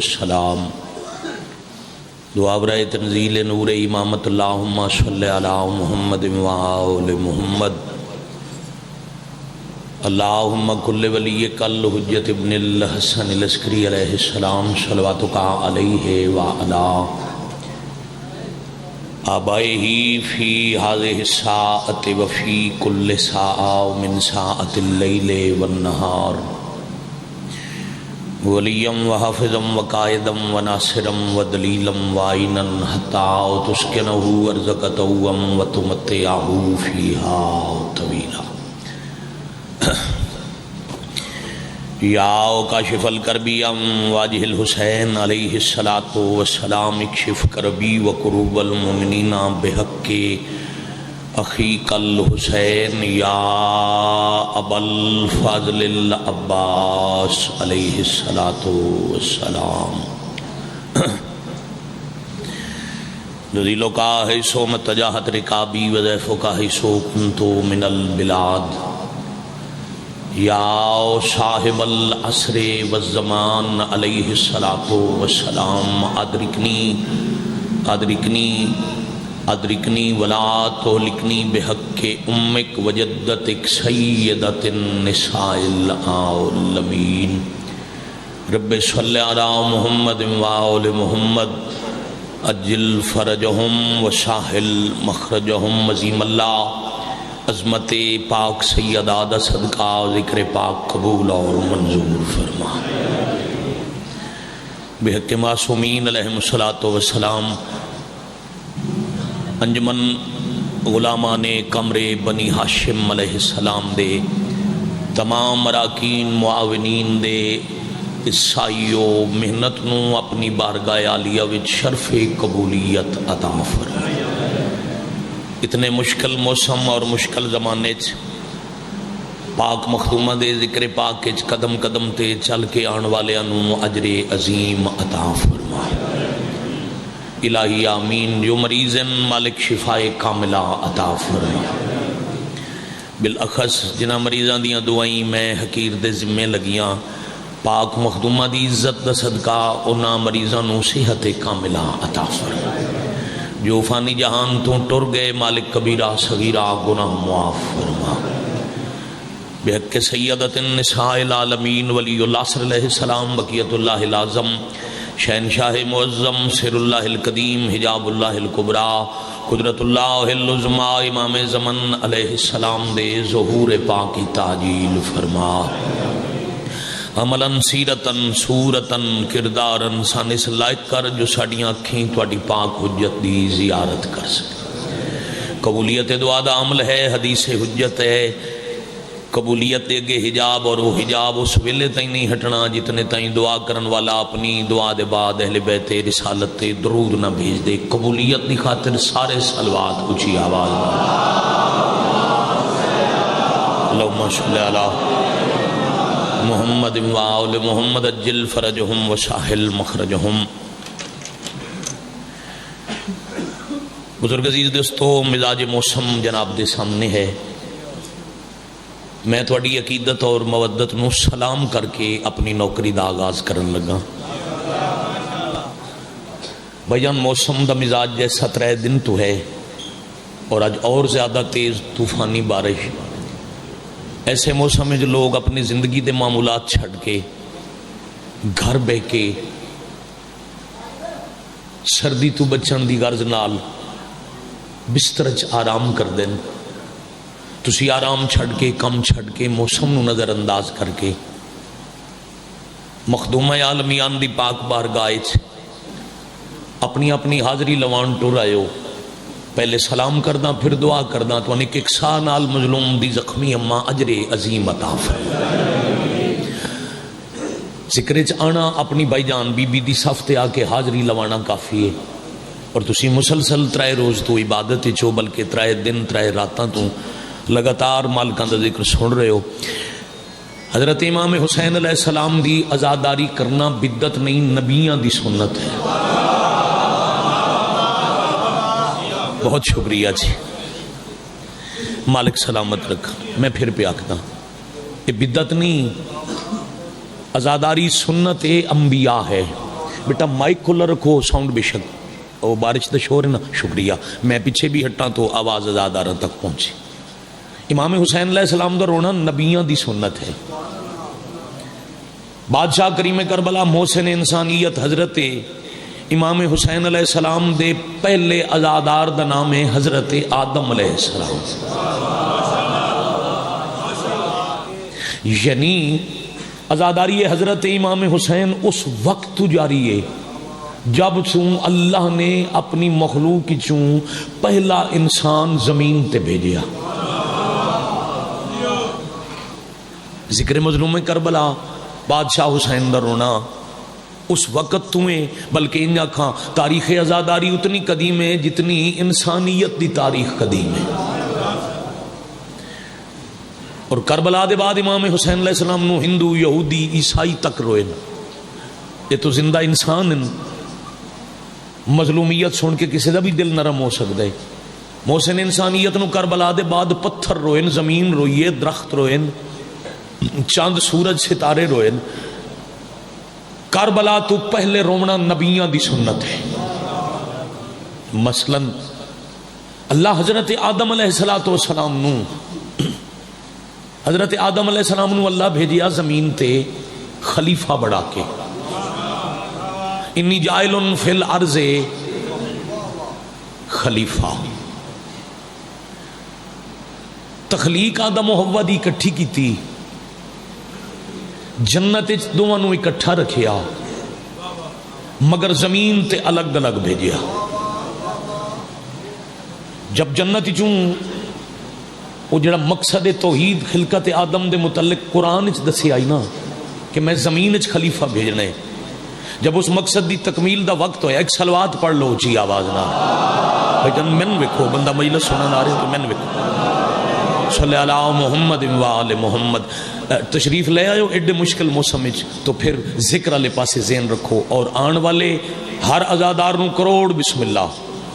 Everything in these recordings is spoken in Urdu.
والسلام دعا برائے تنزیل نور امامت اللہم صلی علی محمد و آل محمد اللہم کل ولیک الحجت ابن الحسن العسکری علیہ السلام صلواتک علیہ وعلا آبائہ فی هذه الساعة وفی کل ساعة من ساعة اللیل والنہار ولیم وحافظا وقائدا وناصرا ودلیلا وعینا حتی تسکنہ ارضک طوعا وتمتعہ فیہا طویلا یا کاشف الکربی ام واجہ الحسین علیہ السلام اکشف کربی وکروب المؤمنین بحق اخیق الحسین یا ابا الفضل العباس علیہ السلام نزیلو کا حیثو متجاہت رکابی وضیفو کا حیثو کنتو من البلاد یا صاحب العصر والزمان علیہ السلام ادرکنی ولا تہلکنی بحق امک وجدتک سیدت النساء العالمین رب صلی علی محمد و آل محمد اجل فرجہم وساہل مخرجہم عظیم اللہ عظمت پاک سیدہ صدقہ ذکر پاک قبول اور منظور فرما بحق معصومین علیہم السلام انجمن غلامان کمر بنی ہاشم علیہ السلام دے تمام مراکین معاونین دے اسائیو محنت نو اپنی بارگاہ عالیہ وچ شرف قبولیت عطا فرما اتنے مشکل موسم اور مشکل زمانے پاک مخدومہ دے ذکر پاک قدم قدم تے چل کے آن والے انو اجر عظیم عطا فرما الہی آمین جو مریضن مالک شفاء کاملہ عطا فرما بالاخص جنہ مریضاں دیاں دعائیں میں حقیر دے ذمے لگیاں پاک مخدومہ دی عزت دا صدقہ انہاں مریضاں نو صحت کاملہ عطا فرما جو فانی جہان تو ٹر گئے مالک کبیرہ صغیرہ گناہ معاف فرما بحق سیدت النساء العالمین ولی العصر علیہ السلام بقیت اللہ العظم شہنشاہ معظم سر اللہ القدیم حجاب اللہ الکبریٰ قدرت اللہ العظمیٰ امام زمن علیہ السلام دے ظہور پاکی تعجیل فرما عملاً سیرتاً صورتاً کرداراً سانس لائق کر جو ساڑیاں اکھیں توڑی پاک حجت دی زیارت کر سکے قبولیت دعا دا عمل ہے حدیث حجت ہے قبولیت دے گے حجاب اور وہ حجاب اس ویلے تائیں نہیں ہٹنا جتنے تائیں دعا کرن والا اپنی دعا دے بعد اہل بیت رسالت درود نہ بھیج دے قبولیت دی خاطر سارے صلوات اونچی آواز اللہم صلی علی محمد و آل محمد اجل فرجہم وساہل مخرجہم بزرگ عزیز دوستو مزاج موسم جناب دے سامنے ہے میں تھوڑی عقیدت اور مودت نو سلام کر کے اپنی نوکری دا آغاز کرن لگا بھائیان موسم دا مزاج جیسا 3 دن تو ہے اور آج اور زیادہ تیز طوفانی بارش ایسے موسم میں جو لوگ اپنی زندگی دے معمولات چھڑ کے گھر بہ کے سردی تو بچن دی غرض نال بسترچ آرام کر دیں تسی آرام چھڑ کے کم چھڑ کے موسم نو نظر انداز کر کے مخدومہ عالمیان دی پاک بارگاہ اپنی اپنی حاضری لوان ٹر آئے ہو پہلے سلام کردہ پھر دعا کردہ تو انہیں ایک سا نال مظلوم دی زخمی اماں اجر عظیم عطا فرما ذکرچ آنا اپنی بھائی جان بی بی دی صفتے آ کے حاضری لوانا کافی ہے اور تسی مسلسل 3 روز تو عبادت چو بلکہ 3 دن 3 راتاں تو لگاتار مالکان دا ذکر سن رہے ہو حضرت امام حسین علیہ السلام دی عزاداری کرنا بدت نہیں نبیان دی سنت ہے بہت شکریہ جی مالک سلامت رکھا میں پھر پہ آکھتا یہ بدت نہیں عزاداری سنت انبیاء ہے بیٹا مائک کھلا رکھو، ساؤنڈ بے شک وہ بارش کا شور ہے نا، شکریہ، میں پیچھے بھی ہٹا تو آواز ازاداروں تک پہنچے۔ امام حسین علیہ السلام دا رونا نبیاں دی سنت ہے۔ بادشاہ کریم کربلا محسن انسانیت حضرت امام حسین علیہ السلام دے پہلے ازادار دا نام ہے حضرت آدم علیہ السلام، یعنی ازاداری حضرت امام حسین اس وقت تو جاری ہے جب چون اللہ نے اپنی مخلوق کی چون پہلا انسان زمین تے بھیجیا۔ ذکر مظلوم کربلا بادشاہ حسین دا رونا اس وقت تمہیں، بلکہ ان آنکھاں تاریخ ازاداری اتنی قدیم ہے جتنی انسانیت دی تاریخ قدیم ہے۔ اور کربلا دے بعد امام حسین علیہ السلام نو ہندو، یہودی، عیسائی تک روئے، یہ تو زندہ انسان ہیں۔ مظلومیت سن کے کسی دا بھی دل نرم ہو سکتا ہے۔ محسن انسانیت نو کربلا دے بعد پتھر روئے، زمین روئیے، درخت روئے، چاند سورج ستارے روئے۔ کربلا تو پہلے رونا نبیاں دی سنت ہے۔ مثلا اللہ حضرت آدم علیہ السلام نو حضرت آدم علیہ السلام نو اللہ بھیجیا زمین تے خلیفہ بڑھا کے، انی جائل فی الارض خلیفہ۔ تخلیق آدم و حوا دی اکٹھی کی تھی، جنت دونوں نو اکٹھا رکھیا، مگر زمین تے الگ الگ بھیجیا۔ جب جنت چوں وہ جڑا مقصد توحید خلقت آدم دے متعلق قرآن وچ دسی آئی نا کہ میں زمین وچ خلیفہ بھیجنا ہے، جب اس مقصد دی تکمیل دا وقت ہویا، ایک صلوات پڑھ لو اچھی آواز نہ بھائی جان، من ویکھو بندہ مجلس سنن آ رہے تو من ویکھو، صلی علی محمد و آل محمد۔ تشریف لے آئے ہو ایڈے مشکل موسم وچ تو پھر ذکر والے پاسے ذہن رکھو، اور آن والے ہر ازادار نو کروڑ بسم اللہ،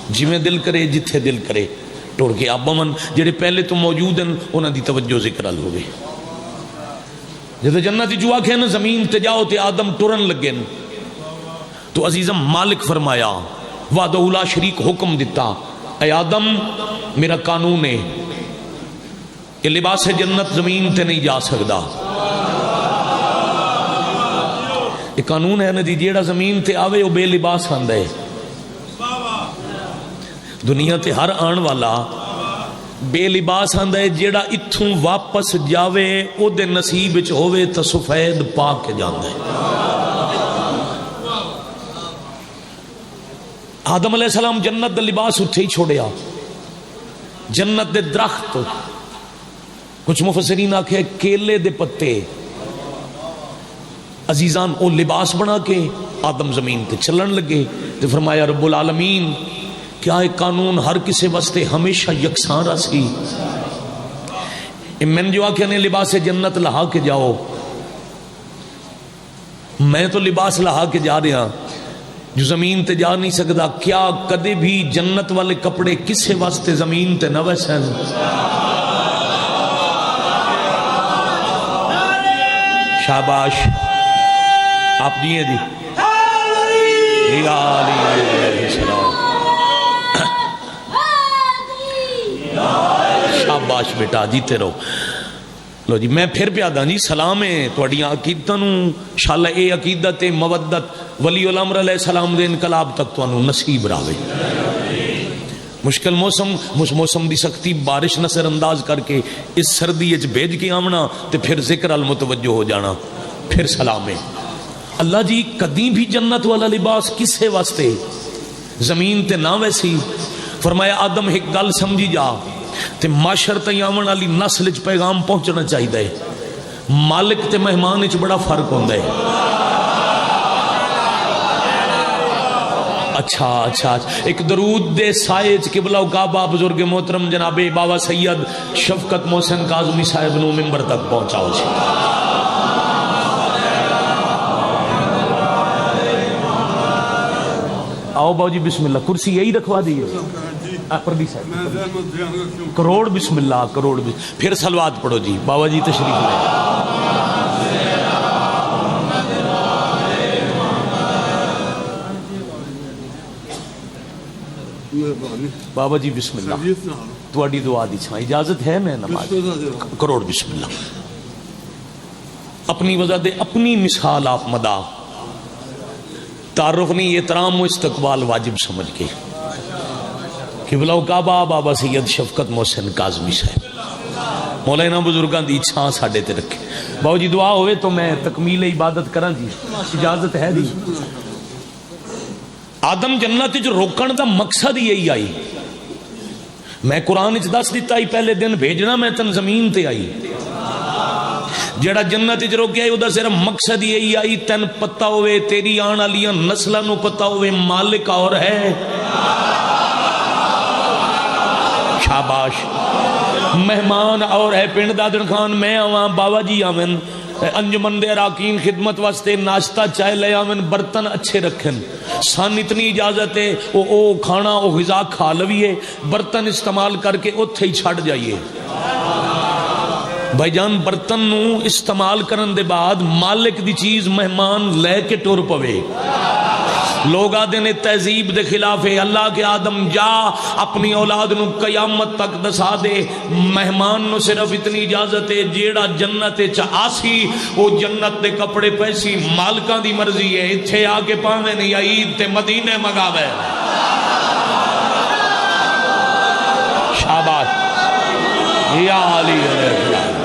جویں دل کرے جتھے دل کرے ٹوڑ کے آپ بمن، جڑے پہلے تو موجود ہیں انہاں دی توجہ ذکر ال ہوگی۔ جب جنت جو آکھے نا زمین تے جاؤ تے آدم ٹرن لگے تو عزیزم مالک فرمایا وعدہ لا شریک حکم دیتا، اے آدم میرا قانون ہے، یہ لباس جنت زمین تے نہیں جا سکتا، یہ قانون ہے نا جی، جیڑا زمین تے آوے وہ بے لباس آندا ہے۔ دنیا تے ہر آن والا بے لباس آندا ہے، جیڑا اتھوں واپس جاوے او دے نصیب وچ ہووے تے سفید پا کے جاندا ہے۔ آدم علیہ السلام جنت دا لباس اتھے ہی چھوڑیا، جنت دے درخت، کچھ مفسرین آکھے کیلے دے پتے، عزیزان او لباس بنا کے آدم زمین تے چلن لگے، تے فرمایا رب العالمین کیا ایک قانون ہر کسی واسطے ہمیشہ یکساں رسی؟ من جو آکھے نے لباس جنت لہا کے جاؤ، میں تو لباس لہا کے جا رہا جو زمین تے جا نہیں سکتا، کیا کدے بھی جنت والے کپڑے کسے واسطے زمین تے نہ ویسن؟ شاباش آپ دیئے دی شاباش بیٹا جیتے رہو۔ لو جی میں پھر پیادا جی سلام ہے توڑیاں عقیدتاں نو انشاءاللہ اے عقیدت مودت ولی الامر علیہ السلام دے انقلاب تک تو انو نصیب راوے۔ مشکل موسم دی سختی بارش نظر انداز کر کے اس سردی اچ بھیج کے آمنا تے پھر ذکر المتوجہ ہو جانا، پھر سلام ہے۔ اللہ جی کدی بھی جنت والا لباس کسے واسطے زمین تے نہ ویسی؟ فرمایا آدم ایک گل سمجھی جا تے معاشر تے آمن والی نسل وچ پیغام پہنچنا چاہیے، مالک تے مہمان وچ بڑا فرق ہوندا ہے۔ اچھا ایک درود دے سائے قبلہ کعبہ بزرگ محترم جناب بابا سید شفقت محسن کاظمی صاحب نو ممبر تک پہنچاؤ جی۔ آؤ باؤ جی بسم اللہ، کرسی یہی رکھوا دیئے کروڑ بسم اللہ، کروڑ بسم، پھر صلوات پڑھو جی۔ بابا جی تشریف لے بابا جی بسم اللہ تواڈی دعا دی چھاں اجازت ہے میں نماز کروڑ بسم اللہ اپنی وجہ دے اپنی مثال آپ مدا تعارف نہیں احترام و استقبال واجب سمجھ کے قبلہ کعبہ بابا سید شفقت محسن کاظمی صاحب مولانا بزرگاں دی چھاں ساڈے تے رکھے باو جی دعا ہوئے تو میں تکمیل عبادت کراں جی اجازت ہے جی آدم جنت وچ روکن دا مقصد یہی آئی میں قرآن وچ دس دیتا ہی پہلے دن بھیجنا میں تن زمین تے آئی جڑا جنت وچ روکیا ہے اودہ صرف مقصد یہی آئی تن پتہ ہوئے تیری آن والیاں نسلاں نو پتہ ہوئے مالک اور ہے شاباش مہمان اور ہے پنڈ دادن خان میں آواں بابا جی آمن انجمن دے اراکین خدمت واسطے ناشتہ چائے لے آمن برتن اچھے رکھن سان اتنی اجازت ہے او کھانا او غذا کھا لویے برتن استعمال کر کے اتھے ہی چھڑ جائیے بھائی جان برتن نو استعمال کرن دے بعد مالک دی چیز مہمان لے کے ٹور پوے لوگ آدھے نے تہذیب دے خلاف ہے اللہ کے آدم جا اپنی اولاد نو قیامت تک دسا دے مہمان نو صرف اتنی اجازت ہے جیڑا جنت آسی وہ جنت دے کپڑے پیسی مالکاں دی مرضی ہے اتھے آگے پاویں نہیں عید تے مدینے مگاوے شاباش یا علی علیہ السلام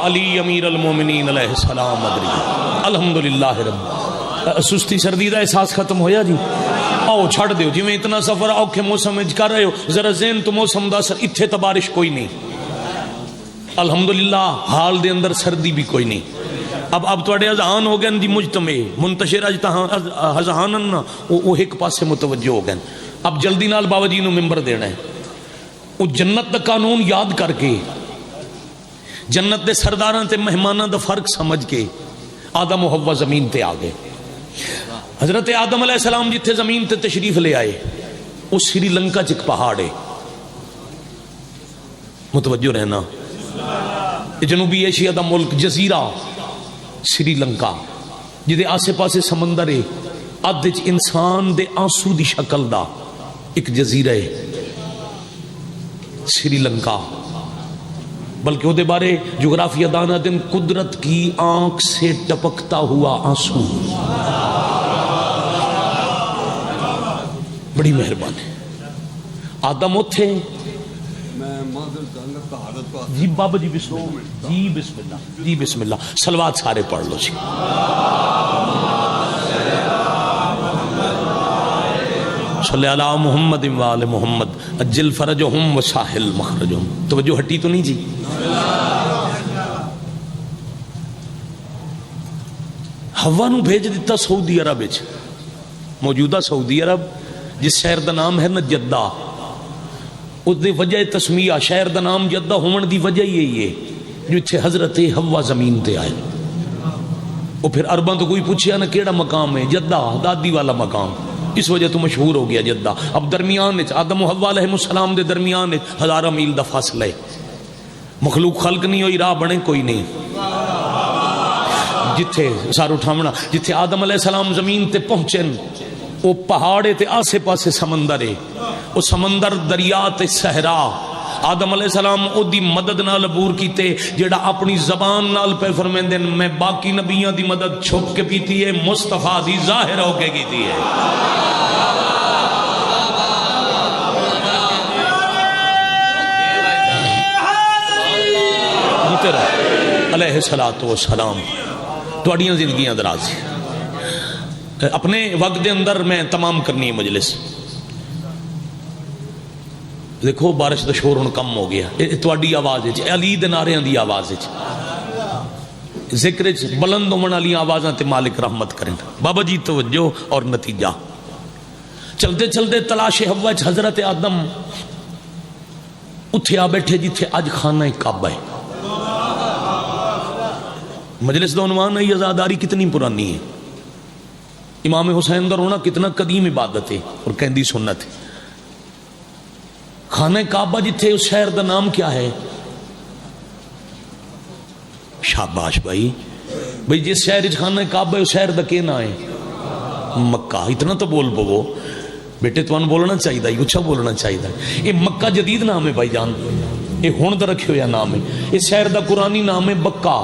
علی امیر المومنین علیہ السلام مدری الحمدللہ رب سستی سردی دا احساس ختم ہویا جی آؤ چھڑ دیو جی میں اتنا سفر اوکھے موسم میں کر رہے ہو ذرا ذہن تو موسم دا سر اتھے تا بارش کوئی نہیں الحمدللہ حال دے اندر سردی بھی کوئی نہیں اب توڑے اذہان ہو گئے جی مجتمع منتشر اذہانن وہ ایک پاس سے متوجہ ہو گئے اب جلدی نال بابا جی نو ممبر دینا ہے وہ جنت دا قانون یاد کر کے جنت دے سرداراں تے مہماناں دا فرق سمجھ کے آدم و حوا زمین تے آگئے حضرت آدم علیہ السلام جتھے زمین تے تشریف لے آئے وہ سری لنکا چک پہاڑ ہے متوجہ رہنا جنوبی ایشیا دا ملک جزیرہ سری لنکا جدے آسے پاسے سمندر ہے ادھ انسان دے آنسو دی شکل دا ایک جزیرہ ہے سری لنکا بلکہ وہ دے بارے جغرافیہ دانا دن قدرت کی آنکھ سے ٹپکتا ہوا آنسو بڑی مہربان ہے آدم اتھے جی بابا جی بسم اللہ جی بسم اللہ جی بسم اللہ صلوات سارے پڑھ لو جی صلی علی محمد وآل محمد اجل فرجہم وساحل مخرجہم توجہ ہٹی تو نہیں جی حوا نو بھیج دیتا سعودی عرب وچ موجودہ سعودی عرب جس شہر دا نام ہے نا جدہ اس دی وجہ تسمیہ شہر دا نام جدہ ہون دی وجہ یہی ہے جو اتھے حضرت حوا زمین تے آئے وہ پھر عرباں تو کوئی پوچھیا نا کیڑا مقام ہے جدہ دادی والا مقام اس وجہ تو مشہور ہو گیا جدہ اب درمیان آدم و حوا علیہ السلام دے درمیان ہزارہ میل دا فاصلہ ہے مخلوق خلق نہیں ہوئی راہ بنے کوئی نہیں جتھے سار اٹھامنا جتھے آدم علیہ السلام زمین تے پہنچن وہ پہاڑے تے آسے پاسے سمندر ہے وہ سمندر دریا تے صحرا آدم علیہ السلام او دی مدد نال عبور کیتے جیڑا اپنی زبان نال پہ فرمیندن میں باقی نبیوں دی مدد چھپ کے پیتی ہے مصطفیٰ دی ظاہر ہو کے کیتی ہے علیہ السلام تو اڑیاں زندگیاں دراز اپنے وقت دے اندر میں تمام کرنی ہے مجلس دیکھو بارش دا شور ہن کم ہو گیا تواڈی آواز وچ علی دے نعریاں دی آواز وچ ذکر وچ بلند ہون والی آوازاں تے مالک رحمت کریں بابا جی توجہ اور نتیجہ چلتے چلتے تلاش حوا وچ حضرت آدم اتھے آ بیٹھے جتھے اج خانہ کعبہ ہے مجلس دا عنوان ہے عزاداری کتنی پرانی ہے امام حسین دا رونا کتنا قدیم عبادت ہے اور کہندی سنت ہے خانہ کعبہ جتھے اس شہر دا نام کیا ہے شاباش بھائی بھائی جس شہر خانہ کعبہ ہے اس شہر دا کے نہ ہے مکہ. اتنا تو بول پو بیٹے تمہیں بولنا چاہیے اچھا بولنا چاہیے. یہ مکہ جدید نام ہے بھائی جان, یہ ہون دا رکھے ہویا نام ہے. اس شہر دا قرآنی نام ہے بکہ.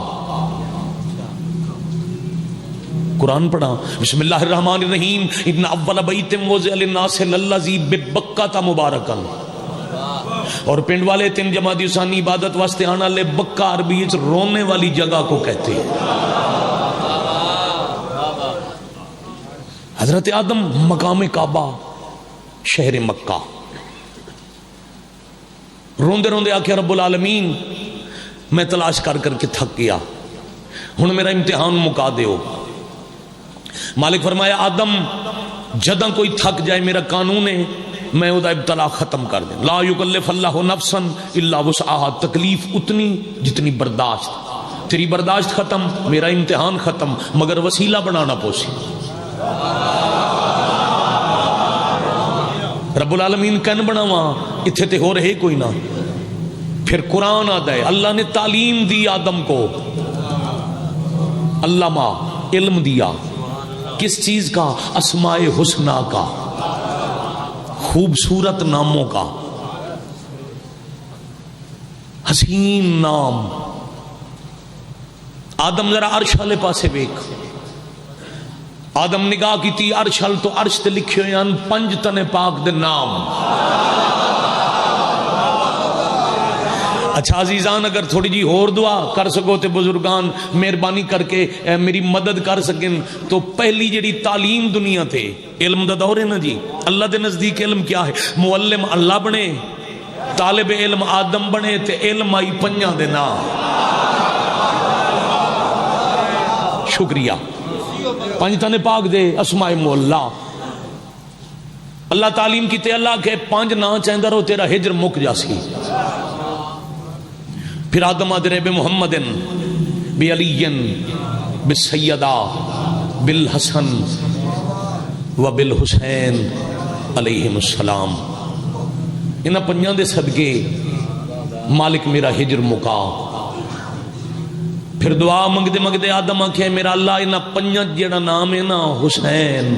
قرآن پڑھا بسم اللہ الرحمن الرحیم ان اول بیت وضع للناس للذی ببکہ مبارکا. اور پنڈ والے تین جماعتی ثانی عبادت واسطے آنا لے بکہ عربی رونے والی جگہ کو کہتے ہیں. حضرت آدم مقام کعبہ شہر مکہ روندے روندے آکے رب العالمین میں تلاش کر کر کے تھک گیا, ہن میرا امتحان مکا دیو. مالک فرمایا آدم جداں کوئی تھک جائے میرا قانون ہے میں وہ ابتلا ختم کر دیں. لا یکلف اللہ نفسا الا وسعها, تکلیف اتنی جتنی برداشت. تیری برداشت ختم میرا امتحان ختم, مگر وسیلہ بنانا پوسی. رب العالمین کن بناواں اتھے تے ہو رہے کوئی نہ. پھر قرآن آتا ہے اللہ نے تعلیم دی آدم کو, علامہ علم دیا کس چیز کا؟ اسماء حسنہ کا, خوبصورت ناموں کا. حسین نام. آدم ذرا عرش والے پاسے ویکھ. آدم نگاہ کی تھی عرش ہل تو عرش تے لکھے ہوئے ہیں 5 تن پاک دے نام. اچھا عزیزان اگر تھوڑی جی اور دعا کر سکو تے بزرگان مہربانی کر کے میری مدد کر سکیں. تو پہلی جڑی تعلیم دنیا تے علم دا دور ہے نا جی, اللہ دے نزدیک علم کیا ہے؟ معلم اللہ بنے, طالب علم آدم بنے, تے علم آئی 5 دے نام. شکریہ. 5 تن پاک دے اسماء مولا. اللہ تعلیم کی تے اللہ کے 5 نا چاہندہ رو تیرا ہجر مک جاسی. پھر آدم آدرے بے محمد بے علی بے سیدہ بالحسن و بالحسین علیہم السلام. انہاں 5 دے صدقے مالک میرا ہجر مکا. پھر دعا منگدے منگدے آدم آکھے میرا اللہ انہاں 5 جڑا نام ہے نا حسین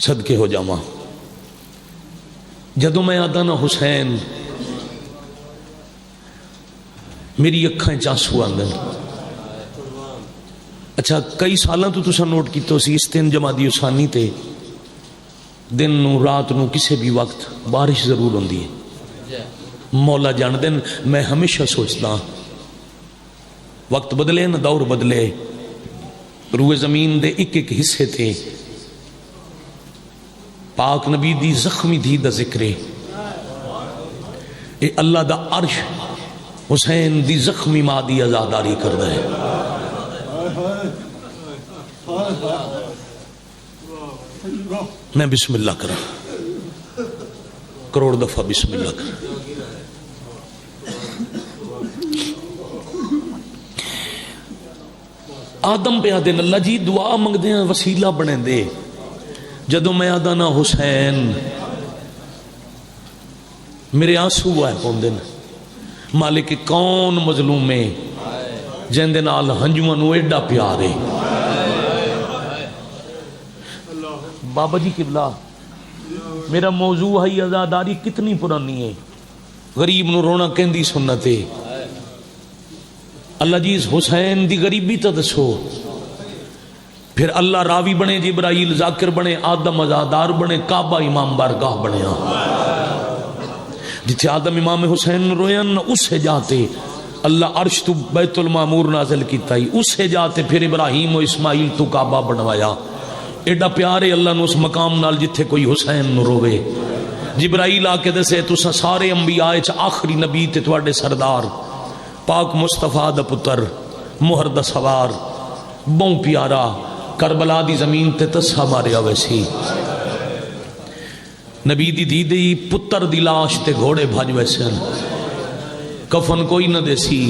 صدقے ہو جاواں. جدو میں آدھا نا حسین میری اکھائیں چانسو آندن. اچھا کئی سالاں تو تسا نوٹ کیتا سی اس دن جمادی اسانی تے دن نو رات نو کسے بھی وقت بارش ضرور ہوندی ہے. مولا جان دن میں ہمیشہ سوچتا وقت بدلے نہ دور بدلے, روئے زمین دے ایک ایک حصے تھے پاک نبی دی زخمی دی دا ذکر ہے. اے اللہ دا عرش حسین دی زخمی ماں دی ازاداری کردہ ہے. میں بسم اللہ کرا کروڑ دفعہ بسم اللہ کرا. آدم پہ آدھے اللہ جی دعا منگ دیں وسیلہ بنے دے. جدو میں آدھا نا حسین میرے آنسو ہے پوندن. مالک کون مظلوم ہے جن دے نال ہنجواں نو ایڈا پیار ہے. بابا جی قبلہ میرا موضوع ہے عزاداری کتنی پرانی ہے. غریب نو رونا کہندی سنت ہے. اللہ جی حسین دی غریبی تو دسو. پھر اللہ راوی بنے, جبرائیل ذاکر بنے, آدم عزادار بنے, کعبہ امام بارگاہ بنے. جتھے آدم امام حسین روین اس سے جاتے اللہ عرش تو بیت المعمور نازل کیتا ہی, اس سے جاتے پھر ابراہیم و اسماعیل تو کعبہ بنوایا. ایڈا پیارے اللہ نے اس مقام نال جتھے کوئی حسین نو روے. جبرائیل آ کے دسے تساں سارے انبیاء وچ آخری نبی تے تواڈے سردار پاک مصطفیٰ دا پتر مہر دا سوار بہوں پیارا کربلا دی زمین تے تسا ماریا ویسی. نبی دی دی دی پتر دی لاش تے گھوڑے بھاج ویسن. کفن کوئی نہ دے سی,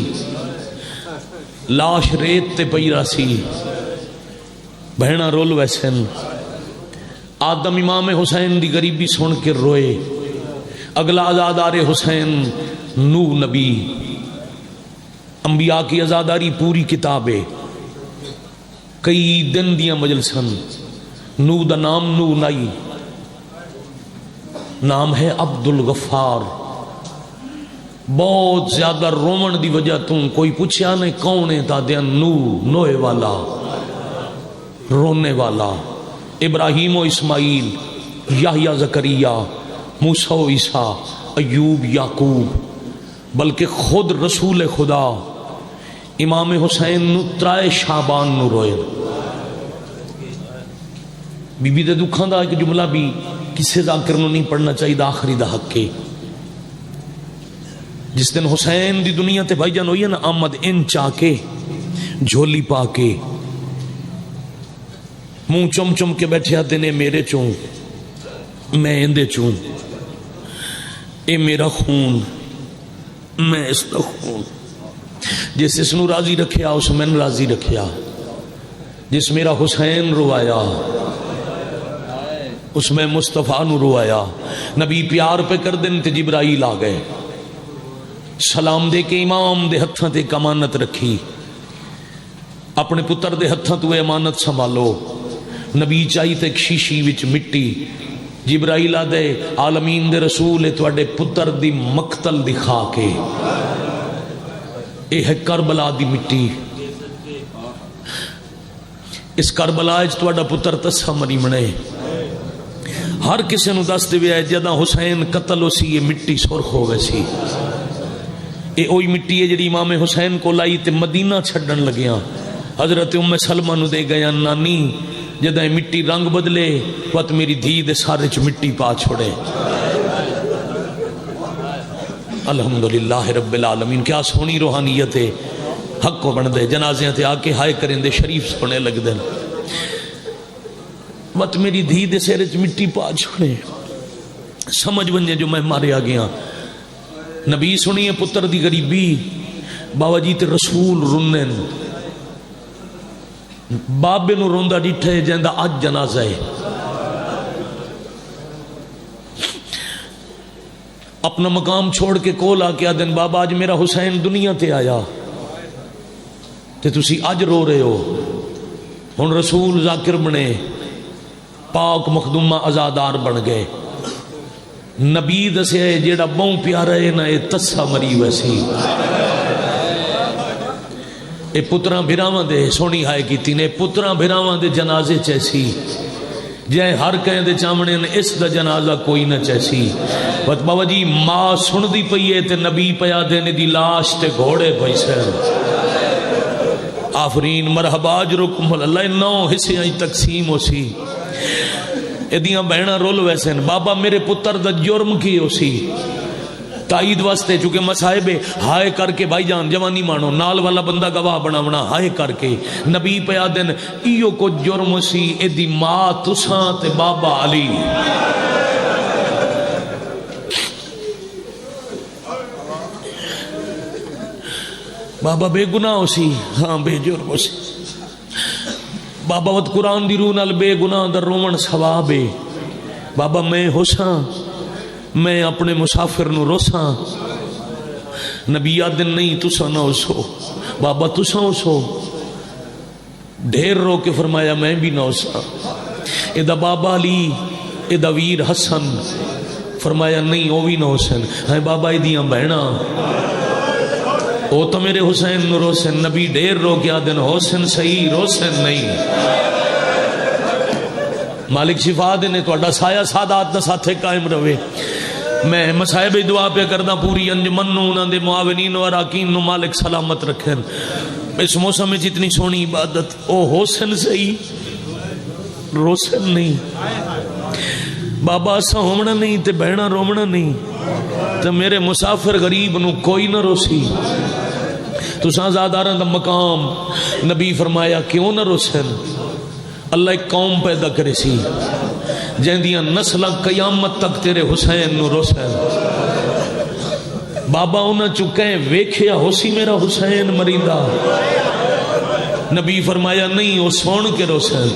لاش ریت تے پئی راسی, بہنا رول ویسن. آدم امام حسین دی غریبی سن کے روئے. اگلا آزادار حسین نوح نبی، انبیاء کی عزاداری پوری کتاب ہے، کئی دن دیاں مجلسن. نوح دا نام نوح نائی، نام ہے عبد الغفار. بہت زیادہ رومن دی وجہ تو کوئی پوچھا نہیں کون ہے، تا دیا نوح، نوئے والا، رونے والا. ابراہیم و اسماعیل، یحییٰ زکریا، موسیٰ و عیسیٰ، ایوب، یعقوب، بلکہ خود رسول خدا امام حسین نو ترائے شعبان نو روئے. بی بی دے دکھاں دا ایک جملہ بھی کسے ذاکر نو نہیں پڑھنا چاہیے، دا آخری دا حق کے. جس دن حسین دی دنیا تے بھائی جان ہوئی ہے نا، آمد ان چاہ کے جھولی پا کے منہ چم چم کے بیٹھے آتے نے میرے چوں، میں اندے چوں، اے میرا خون، میں اس کا خون. جس اس نو راضی رکھیا اس میں راضی رکھیا. جس میرا حسین روایا اس میں مصطفیٰ نو روایا. نبی پیار پہ کر دن تے جبرائیل آ گئے، سلام دے کے امام دے ہتھاں تے امانت رکھی. اپنے پتر دے ہتھاں تو امانت سنبھالو. نبی چاہی تے ایک شیشی وچ مٹی، جبرائیل آ دے عالمین دے رسول تواڈے پتر دی مقتل دکھا کے، اے ہے کربلا دی مٹی، اس کربلا وچ تواڈا پتر تسا مری منے. ہر کسی نو دس دے وے جداں حسین قتل ہو سی یہ مٹی سرخ ہو گئی سی. اے اوہی مٹی ہے جڑی امام حسین کو لائی تے مدینہ چھڈن لگیاں. حضرت ام سلمہ نو دے گیا، نانی جداں مٹی رنگ بدلے وقت میری دھی دے سارے چ مٹی پا چھوڑے. الحمدللہ رب العالمین. کیا سونی روحانیت ہے، حق کو بن دے. جنازیاں تے آ کے ہائے کریں دے، شریف سونے لگ دے. وقت میری دھی دے سارے چ مٹی پا چھوڑے. سمجھ بنجے جو میں ماریا گیا. نبی سنیے پتر دی غریبی، بابا جی تے رسول رنن. بابے نو روندا ڈٹھے جیندا اج جنازہ ہے. اپنا مقام چھوڑ کے کول آ کے آدن بابا اج میرا حسین دنیا تے آیا تے تسی اج رو رہے ہو. ہن رسول ذاکر بنے، پاک مخدومہ ازادار بن گئے. نبی دسے جیڑا بہوں پیارا ہے نا اے تسا مری ویسی. اے پتراں بھراواں دے سونی ہائے کیتی نے، پتراں بھراواں دے جنازے چیسی جے ہر کہیں دے چامنے نے اس دا جنازہ کوئی نہ چیسی. بس بابا جی ماں سن دی پئیے تے نبی پیا دینے دی لاش تے گھوڑے پیسے. آفرین مرحبا اجرکم اللہ. 9 حصے تقسیم ہو سی. ادیاں بہنا رول ویسے بابا میرے پتر دا جرم کی ہو سی. تائید واسطے چونکہ مصائب ہائے کر کے بھائی جان جوانی مانو نال والا بندہ گواہ بنا بنا ہائے کر کے نبی پیا دن ایو کو جرم سی. ادی ماں تساں تے بابا علی. بابا بے گناہ ہو سی، ہاں بے جرم ہو سی. بابا وت قرآن دی روح نال بے گناہ در رومن ثواب ہے. بابا میں ہوساں، میں اپنے مسافر نو روساں. نبی آدن نہیں تسا نہ ہوسو، بابا تسا ہوسو. ڈھیر رو کے فرمایا میں بھی نہ ہوساں. ادا بابا علی ادا ویر حسن فرمایا نہیں وہ بھی نہ حسن. ہے بابا ادیاں بہنا وہ تو میرے حسین نو روسن. نبی ڈیر رو کے آدن حسن صحیح روسن نہیں. مالک شفا دینے تو سایہ سادات دا ساتھے قائم رہے. میں مصائب دعا پہ کردہ پوری انجمن نو انہاں دے معاونین و اراکین نو مالک سلامت رکھیں. اس موسم میں جتنی سونی عبادت او حسن صحیح روسن نہیں. بابا اسا ہومنا نہیں تے بہنا رومنا نہیں تے میرے مسافر غریب نو کوئی نہ روسی. تو سازاداران دا مقام نبی فرمایا کیوں نہ روسن. اللہ ایک قوم پیدا کرے سی جہندیاں نسل قیامت تک تیرے حسین نو روسن. بابا انہاں چکیں ویکھیا ہو سی میرا حسین مریندا. نبی فرمایا نہیں وہ سون کے روسن.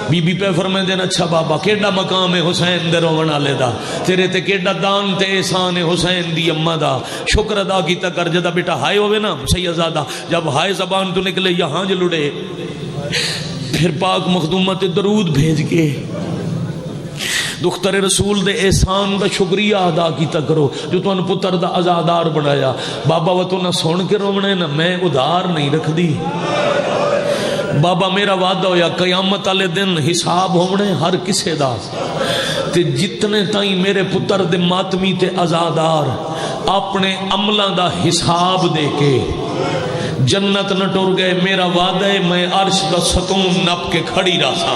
بی بی پہ فرمائے دین اچھا بابا کیڑا مقام ہے حسین دے روون والے دا، تیرے تے کیڑا دان تے احسان ہے حسین دی اماں دا، شکر ادا کیتا کر جدا بیٹا ہائے ہوئے نا سیدزادہ، جب ہائے زبان تو نکلے یہاں جلڑے، پھر پاک مخدومہ تے درود بھیج کے دختر رسول دے احسان دا شکریہ ادا کیتا کرو جو تو ان پتر دا ازادار بنایا۔ بابا وہ تو نہ سن کے رونے نہ میں ادھار نہیں رکھ دی، بابا میرا وعدہ ہویا قیامت والے دن حساب ہونے ہر کسے دا، تے جتنے تائیں میرے پتر دے ماتمی تے ازادار اپنے عملہ دا حساب دے کے جنت نہ ٹر گئے، میرا وعدہ ہے میں عرش دا ستون نپ کے کھڑی رہا۔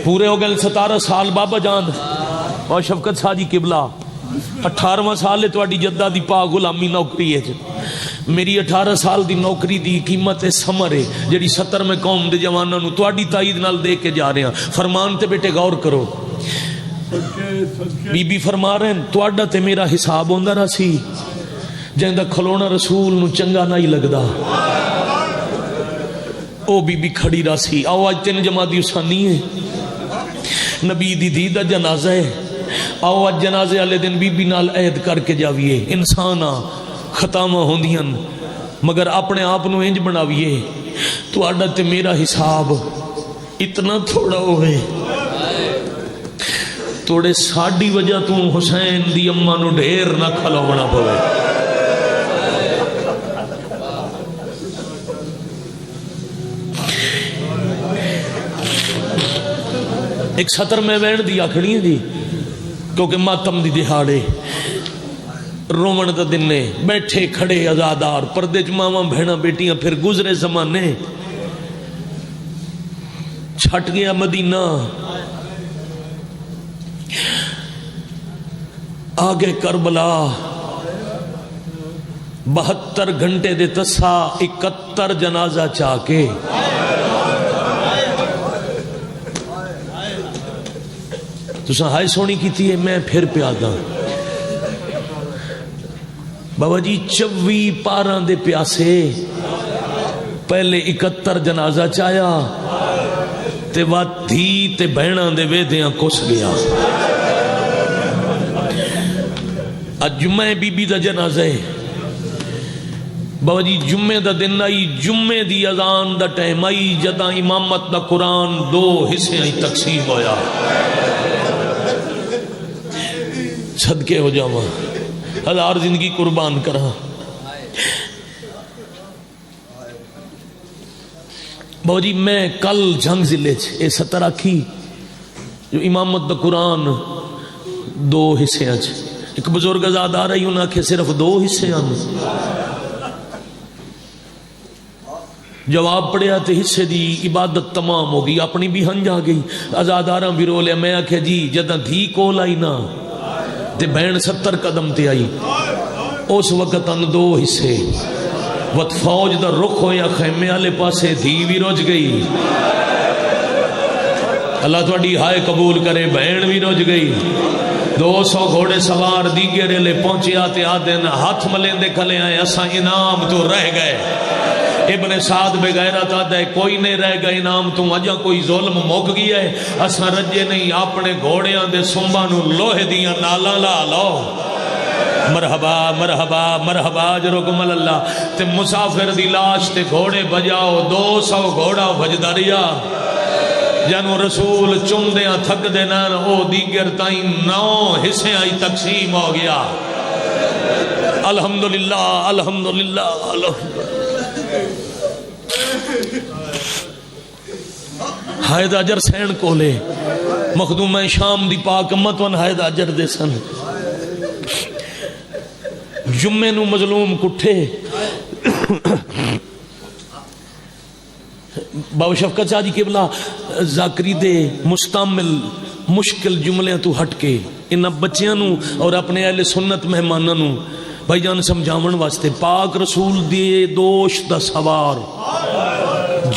پورے ہو گئے 17 سال بابا جان اور شفقت ساجی قبلہ، 18واں سال ہے تواڈی جدہ دی پاک غلامی نوکری ہے، میری 18 سال دی نوکری دی قیمت سمر ہے جڑی 70 میں قوم دے جواناں نو تواڈی تائید نال دے کے جا رہے ہیں۔ فرمان تے بیٹے غور کرو، بی بی فرما رہے ہیں تواڈا تے میرا حساب ہوندا رہا سی، جہاں کھلونا رسول نو چنگا نہیں لگدا او بی بی کھڑی رہا سی۔ آؤ آج 3 جمادی اسانی ہے، نبی دی دی دا جنازہ ہے، آؤ آج جنازے والے دن بی بی نال عہد کر کے جاویے، انسانا خطامہ ہوندیاں مگر اپنے آپ نو انج بناویے تو آڈا تے میرا حساب اتنا تھوڑا ہوئے، توڑے ساڑی وجہ تو حسین دی اماں نو ڈھیر نہ کھلو بنا پوے۔ ایک سطر میں وین دی آکھنی ہے جی، کیونکہ ماتم دی دہاڑے رومن دا دن نے بیٹھے کھڑے ازادار پردے چ ماواں بہناں بیٹیاں، پھر گزرے زمانے چھٹ گیا مدینہ، آگے کربلا 72 گھنٹے دے تسا 71 جنازہ چاہ کے تسا ہائے سونی کیتی ہے۔ میں پھر پیادا بابا جی 24 پاراں دے پیاسے پہلے 71 جنازہ چایا تے وات دھی تے بہناں دے ویدیاں کس گیا۔ اج جمعہ بی بی دا جنازہ ہے بابا جی، جمعہ دا دن آئی، جمعہ دی اذان دا ٹائم آئی، جداں امامت دا قرآن 2 حصے آئی تقسیم ہویا۔ صدقے ہو جاواں، 1000 زندگی قربان کرا۔ بابا جی میں کل جنگ ضلع اے 70 آکھی جو امامت دا قرآن 2 حصے آج، ایک بزرگ آزاد آ رہی انہاں کہ صرف 2 حصے آنے، جواب پڑیا تے حصے دی عبادت تمام ہو گئی، اپنی بھی ہنج آ گئی، آزاداراں بھی رو لیا۔ میں آکھیا جی جداں دھی کول آئی نا تے بہن 70 قدم تے آئی، اس وقت ان 2 حصے، وقت فوج دا رخ ہویا خیمے والے پاسے، دھی بھی رج گئی، اللہ تھوڑی ہائے قبول کرے، بہن بھی رج گئی۔ 200 گھوڑے سوار دیگرے لے پہنچے آتے آدن ہاتھ ملیں دے کھلے آئے، اساں انعام تو رہ گئے۔ ابن سعد بے غیرت آدھا ہے کوئی نہیں رہ گا انعام تو، اجا کوئی ظلم موک گیا ہے، اساں رجے نہیں اپنے گھوڑیاں دے سنبا نو لوہے دیاں نالا لا لو، مرحبا مرحبا مرحبا جرکم اللہ۔ تے مسافر دی لاش تے گھوڑے بجاؤ، 200 گھوڑا بجداریا جانو رسول چم دیاں تھک دینا، او دیگر تائیں 9 حصے آئی تقسیم ہو گیا۔ الحمدللہ الحمدللہ الحمدللہ۔ حائد اجر سین کولے مخدومہ شام دی پاک امت ون حائد اجر دے سن، جمعے نو مظلوم کٹھے بابا شفقت شاہ جی قبلہ ذاکری دے مستعمل مشکل جملے تو ہٹ کے انہاں بچیاں نو اور اپنے اہل سنت مہماناں نو بھائی جان سمجھاون واسطے پاک رسول دی دوش دا سوار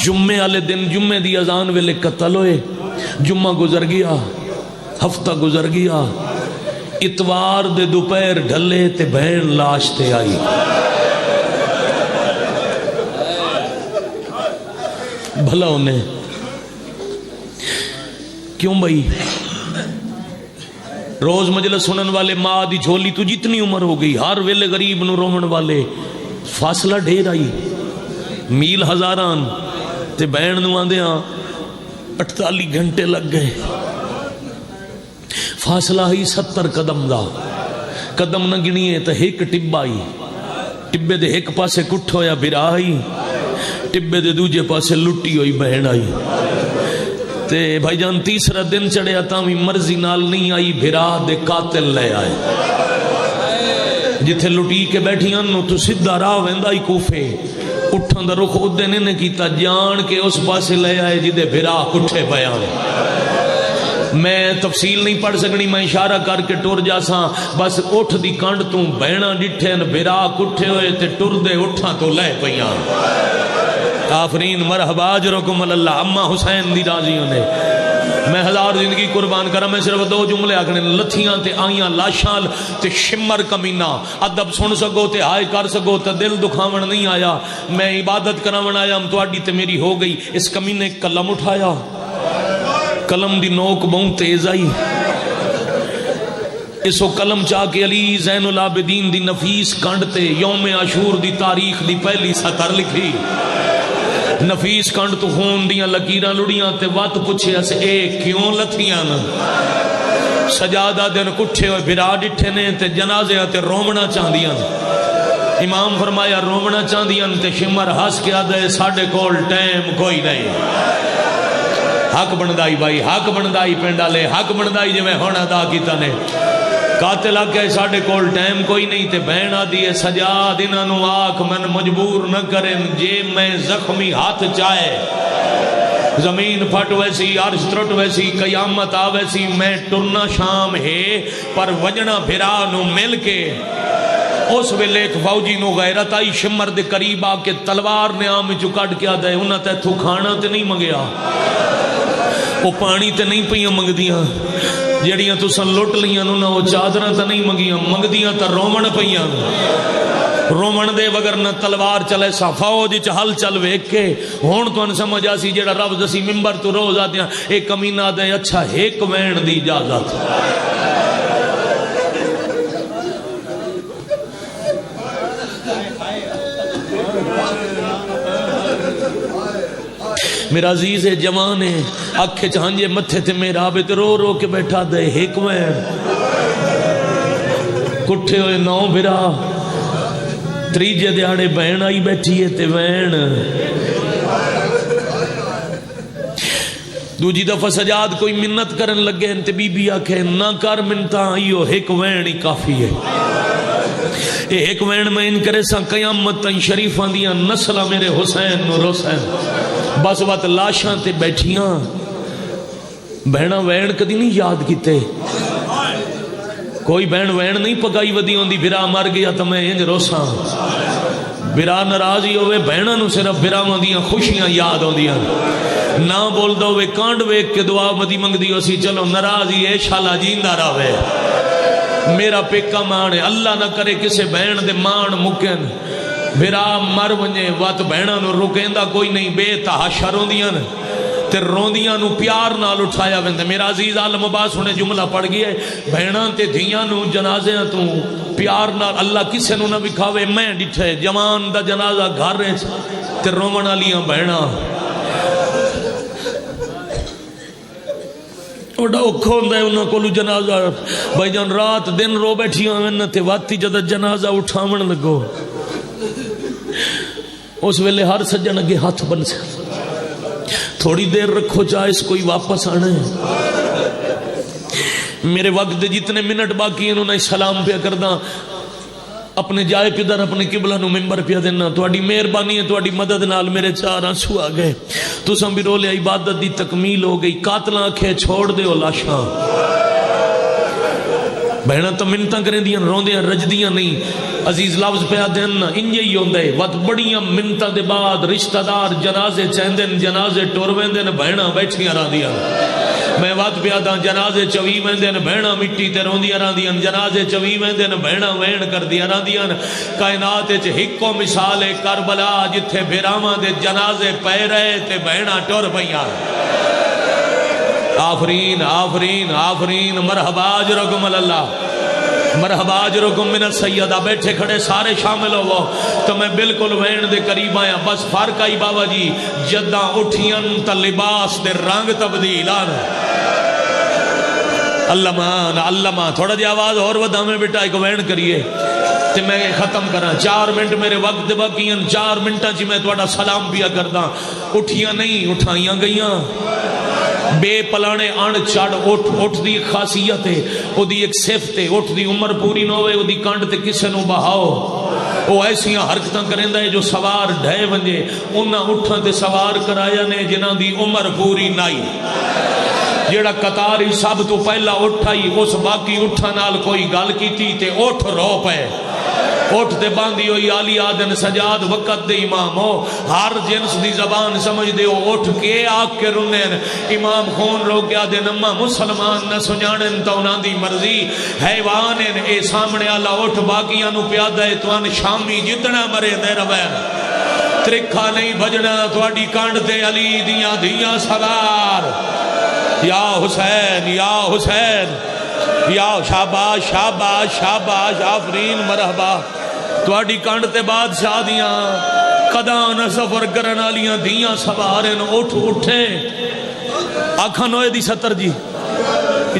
جمعے والے دن جمعے دی اذان ویلے قتل ہوئے، جمعہ گزر گیا، ہفتہ گزر گیا، اتوار دے دوپہر ڈھلے تے بہن لاش تے آئی۔ بھلا انہیں کیوں بھائی؟ روز مجلس سنن والے ماں دی جھولی تو جتنی عمر ہو گئی، ہر ویلے غریب نو رومن والے، فاصلہ ڈھیر آئی میل ہزاران تے بہن نو آندے ہاں 48 گھنٹے لگ گئے، فاصلہ ہی 70 قدم دا، قدم نہ گنیے تو ایک ٹبا ہی، ٹبے دے ایک پاسے کٹھ ہویا بھرا آئی، ٹبے دے دوجے پاسے لٹی ہوئی بہن آئی، تے بھائی جان تیسرا دن چڑھیا تامی مرضی نال نہیں آئی، بھرا دے قاتل لے آئے، جتھے لٹی کے بیٹھی انو تو سدھا راہ ویندا ہی کوفے، اٹھان دا رخ ادھے نے کیتا، جان کے اس پاسے لے آئے جدے بھرا کٹھے بیان۔ میں تفصیل نہیں پڑھ سکنی، میں اشارہ کر کے ٹر جاساں، بس اٹھ دی کنڈ تو بہنا ڈٹھن بھرا کٹھے ہوئے تے ٹر دے اٹھاں تو لے پیاں۔ آفرین مرحبا اجرکم اللہ، اما حسین دی راضیوں نے میں ہزار زندگی قربان کرا، میں صرف 2 جملے آکھنے، لتھیاں تے آئیاں لاشاں تے شمر کمینہ، ادب سن سکو تے ہائے کر سکو تے دل دکھاون نہیں آیا، میں عبادت کراون آیا ہم، تواڈی تے میری ہو گئی۔ اس کمینے قلم اٹھایا، قلم دی نوک بہت تیز آئی، اسو قلم چاہ کے علی زین العابدین دی نفیس کنڈ تے یوم عاشور دی تاریخ دی پہلی سطر لکھی، نفیس کنڈ تو خون دیاں لکیراں لڑیاں تے وات پوچھے اسے اے کیوں لتھیاں نا، سجادہ دن کٹھے ہوئے بھرا ڈٹھے نے تے جنازے تے رومنا چاندیاں، امام فرمایا رومنا چاندیاں تے شمر ہس کے آدھے ساڑھے کول ٹائم کوئی نہیں، حق بندائی بھائی، حق بندائی پنڈا لے، حق بندائی جو میں ہونا دا کیتا نے، قاتل آکے ساڑھے کول ٹائم کوئی نہیں تے بہن آدھی ہے سجاد انہاں نو آکھ من مجبور نہ کرن، جے میں زخمی ہاتھ چاہے زمین پھٹ ویسی، عرش ترٹ ویسی، قیامت آ ویسی، میں ٹرنا شام ہے پر وجنا بھرا نو مل کے۔ اس ویلے ایک فوجی نو غیرت آئی، شمر دے قریب آ کے تلوار نے آم چو کٹ کے آدھے انہاں تے تھو کھانا تے نہیں منگیا، وہ پانی تے نہیں پیاں منگدیاں، جیڑیاں تو سن لٹ لیاں انہاں وہ چادراں تے نہیں منگیاں، منگدیاں تے رومن پیاں، رومن دے وگر نہ تلوار چلے سا فوج چ ہل چل ویکھ کے ہن تو ان سمجھ آسی جیڑا رب دسی منبر تو روز آدیاں اے کمینہ دے اچھا ایک وین دی اجازت۔ میرا عزیز ہے جوان ہے، اکھے چانجے متھے تے میرا عابد رو رو کے بیٹھا دے ایک وین، کٹھے ہوئے 9 بھرا، تریجے دیاڑے بہن آئی بیٹھی ہے تے وین، دوجی دفعہ سجاد کوئی منت کرن لگے تے بی بی آکھے نہ کر منتا، ایو ایک وین ہی کافی ہے، ایک وین میں ان کرے سا قیامت تن شریفاں دیاں نسلہ میرے حسین نو روسین، بس وقت لاشاں تے بیٹھیاں، بہنہ وین کدی نہیں یاد کیتے، کوئی بہن وین نہیں پکائی ودی ہوندی بھرا مر گیا تو میں انج روساں، بھرا ناراضی ہوئے بہنہ نو صرف بھرا ہوندیاں خوشیاں یاد ہوندیاں، نہ بول دو وے کانڈ ویک کے دعا ودی منگ دیو سی چلو ناراضی ہے شالا جیندہ راوے، میرا پیکا مان ہے اللہ نہ کرے کسے بہن دے مان مکن، بھرا مر ونجے وات بہنہ نو رکیندہ کوئی نہیں، بے تحاشا روندیاں تے روندیاں نو پیار نال اٹھایا ویندے۔ میرا عزیز عالم عباس ہونے جملہ پڑھ گیا ہے، بہنہ تے دھیاں نو جنازے تو پیار نال اللہ کسے نو نہ بکھاوے، میں ڈٹھے جوان دا جنازہ گھر رہے تے رومن والیاں بہنہ اوڈا اوکھا ہوندا ہے انہاں کولو جنازہ، بھائی جان رات دن رو بیٹھیاں ہوئے تے واتی جدہ جنازہ اٹھاون لگو، اس ویلے ہر سجن اگے ہاتھ بن سے تھوڑی دیر رکھو چاہے اس کوئی واپس آنا ہے، میرے وقت جتنے منٹ باقی ہیں انہوں نے سلام پہ کردہ اپنے جائے پدر اپنے قبلہ نو ممبر پہ دینا، تو اڈی مہربانی ہے، تو اڈی مدد نال میرے 4 آنسو آ گئے، تو سم بھی رو لیا، عبادت دی تکمیل ہو گئی، قاتلاں آنکھیں چھوڑ دے ہو لاشاں، بہنہ تو منتاں کریں دیاں رون دیاں رج دیاں نہیں، عزیز لفظ پہ آدھن انجے ہی ہوندے وقت بڑیاں منتاں دے بعد رشتہ دار جنازے چیندن، جنازے ٹور ویندن، بہنہ بیٹھیاں رہ دیاں میں وقت پیا دا جنازے چوی ویندے نے بہنا مٹی تے روندیاں راندیاں جنازے چوی ویندے نے بہنا وین کردیاں راندیاں کائنات وچ ہکو مثال ہے کربلا جتھے بھراواں دے جنازے پے رہے تے بہنا ٹر پیاں آفرین آفرین آفرین مرحبا اجرکم اللہ مرحبا اجرکم من السیدہ بیٹھے کھڑے سارے شامل ہو تو میں بالکل وین دے قریب آیا بس فرق آئی بابا جی جداں اٹھیاں تا لباس دے رنگ تبدیل آن اللہ مان اللہ مان تھوڑا جی آواز اور ودا میں بیٹا ایک وین کریے تے میں ختم کرا 4 منٹ میرے وقت باقی 4 منٹاں چی میں تھوڑا سلام پیا کردا اٹھیاں نہیں اٹھائیاں گئیاں بے پلانے ان چڑھ اٹھ دی خاصیت ہے او دی ایک صفت ہے اٹھ دی عمر پوری نہ ہوئے او دی کانڈ تے کسے نو بہاؤ او ایسیاں حرکتاں کریندا ہے جو سوار ڈھے ونجے انہاں اٹھاں تے سوار کرایا نے جنہاں دی عمر پوری نہیں جیڑا قطاری سب تو پہلا اٹھائی اس باقی اٹھا نال کوئی گل کیتی تے اٹھ رو پے اٹھ دے باندھی ہوئی آلی آدن سجاد وقت دے امام ہو ہر جنس دی زبان سمجھ دے ہو اٹھ کے آگ کے رنین امام خون رو کیا دے نمہ مسلمان نہ سنجانن تو انہاں دی مرضی حیوانن اے سامنے آلہ اٹھ باقیاں نو پیادہ ہے تو ان شامی جتنا مرے دے روین ترکھا نہیں بجنا تو اڈی کانڈ دے علی دیاں دیاں سوار یا حسین یا حسین یا شاباش شاباش شاباش آفرین مرحبا تواڈی کانڈ تے بادشاہ دیاں قداں نہ سفر کرن والیاں دیاں سوارن اٹھ اٹھے آنکھاں نوئے دی 70 جی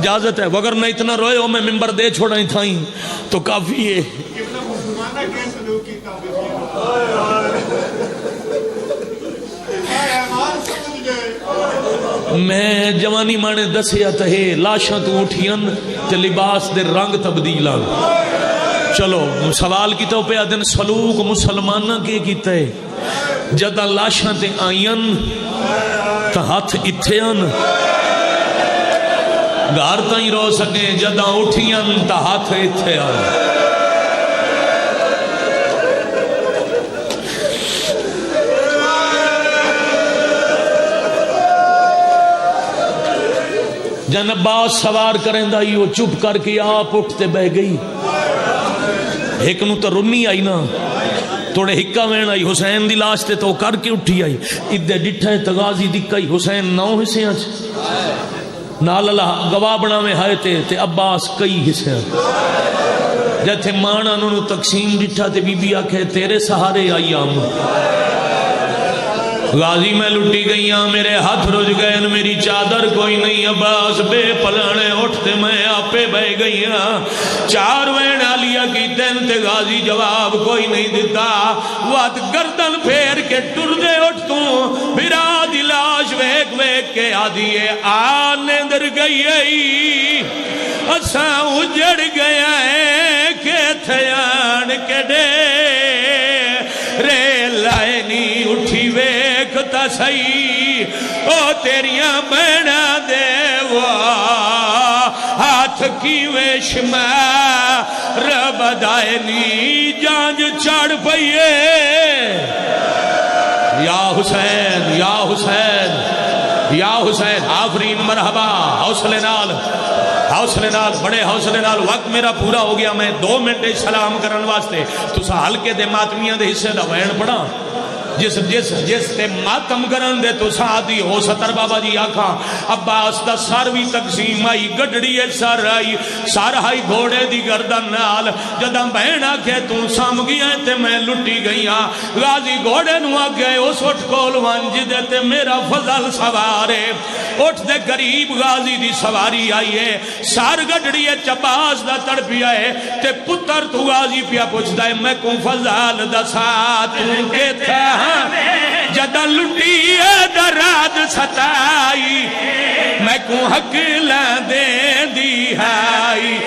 اجازت ہے وگر نہ اتنا روئے ہو میں ممبر دے چھوڑائیں تھائیں تو کافی ہے میں جوانی مانے دسیا تہے لاشاں تو اٹھیاں تے لباس دے رنگ تبدیل آن چلو سوال کی تو پہ آدن سلوک مسلمانہ کے کیتا ہے جدہ لاشاں تے آئیاں تا ہاتھ اتھیاں گھر تائیں رو سکیں جدہ اٹھیاں تا ہاتھ اتھیاں جن عباس سوار کریں دا یہ چپ کر کے آپ اٹھتے بہ گئی ایک نو تو رنی آئی نا توڑے ہکا وین آئی حسین دی لاش تے تو کر کے اٹھی آئی ادھے ڈٹھا ہے تغازی دکھائی حسین 9 حصے آج نال اللہ گواہ بنا میں ہائے تے عباس کئی حصے آج جیتھے مانا انہوں تقسیم ڈٹھا تے بی بی آکھے تیرے سہارے آئی آم غازی میں لٹی گئیاں میرے ہاتھ رج گئے میری چادر کوئی نہیں عباس بے پلانے اٹھتے میں آپے بہ گئیاں 4 وین آلیا کی دن تے غازی جواب کوئی نہیں دیتا وات گردن پھیر کے ٹر دے اٹھتوں بھرا دی لاش ویک ویک کے آدھیے آنے در گئی اساں اجڑ گیا ہے کہ تھیان کے دے رے لائے نی اٹھی ویکھتا سی او تیریاں بہنا دے وہ ہاتھ کی ویشمہ رب دائے نی جانج چڑھ پئیے یا حسین یا حسین یا حسین آفرین مرحبا حوصلے نال بڑے حوصلے نال وقت میرا پورا ہو گیا میں 2 منٹ سلام کرن واسطے تسا ہلکے دے ماتمیاں دے حصے دا وین پڑھا جس تے ماتم کرن دے تو سادی ہو 70 بابا جی آکھاں عباس دا سر بھی تقسیم آئی گڈڑی سر آئی سر آئی گھوڑے دی گردن نال جداں بہن آکھے تو سام گیا تے میں لٹی گئیاں غازی گھوڑے نو آگئے اس اٹھ کول ونج دے تے میرا فضل سوارے اٹھ دے قریب غازی دی سواری آئی ہے سر گڈڑی چباس دا تڑپی آئے تے پتر تو غازی پیا پوچھتا ہے میں کون فضل دا ساتھ کے تھا جدہ لٹی دراد ستائی میں کو حق لے دی ہائی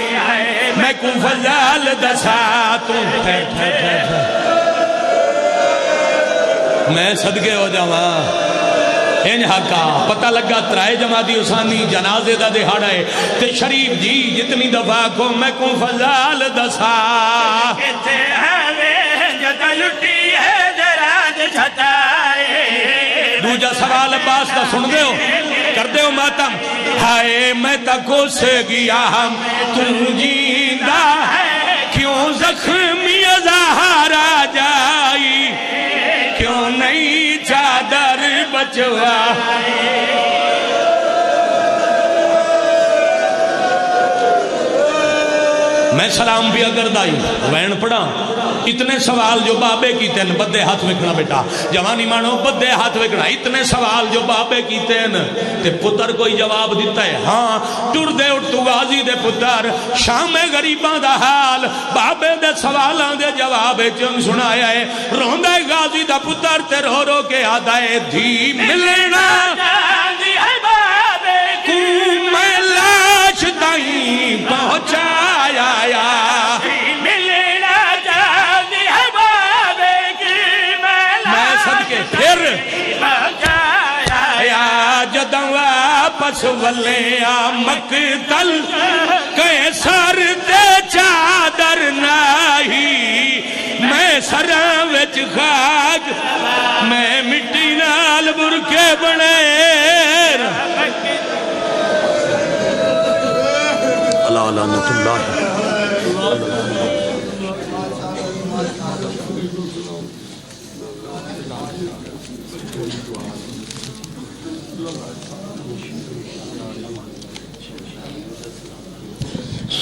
میں کو فضل دساتوں میں صدقے ہو جاواں ان حقا پتہ لگا ترائے جماعتی حسانی جنازے دا دہاڑا ہے تے شریف جی جتنی دفعہ کو میں کو فضل دسا کتے ہمیں جدہ لٹی ہے دراد ستائی دوجہ سوال عباس دا سن دے ہو کر دے ماتم ہائے میں تکو سے گیا ہم تو جیندہ ہے کیوں زخمی زہارا جائی کیوں نہیں چادر بچوا میں سلام بھی اگر دائی وین پڑھا اتنے سوال جو بابے کیتے ہیں بدے ہاتھ وکھنا بیٹا جوانی مانو بدے ہاتھ وکھنا اتنے سوال جو بابے کیتے ہیں تے پتر کوئی جواب دیتا ہے ہاں ٹر دے اٹھ تو غازی دے پتر شام غریباں دا حال بابے دے سوالاں دے جواب چنگ سنایا ہے روندہ غازی دا پتر تے رو رو کے آدھا ہے دھی ملنا جاندی ہے بابے کی میں لاش تائیں پہنچایا ملنا جاندی ہے بابے کی میں صدقے پھر یا جدوں واپس ولیا مقتل قیصر دے چادر نہیں میں سراں وچ خاک میں مٹی نال برکے بنے اللہ لعنت اللہ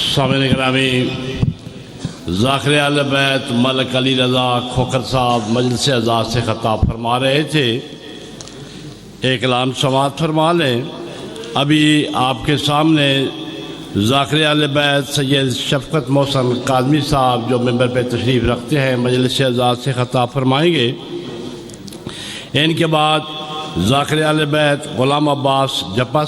سامعین گرامی ذاکر اہل بیت ملک علی رضا کھوکھر صاحب مجلس اعزاز سے خطاب فرما رہے تھے ایک اعلان سماعت فرما لیں ابھی آپ کے سامنے ذاکر اہل بیت سید شفقت محسن کاظمی صاحب جو ممبر پہ تشریف رکھتے ہیں مجلس اعزاز سے خطاب فرمائیں گے ان کے بعد ذاکر اہل بیت غلام عباس جپا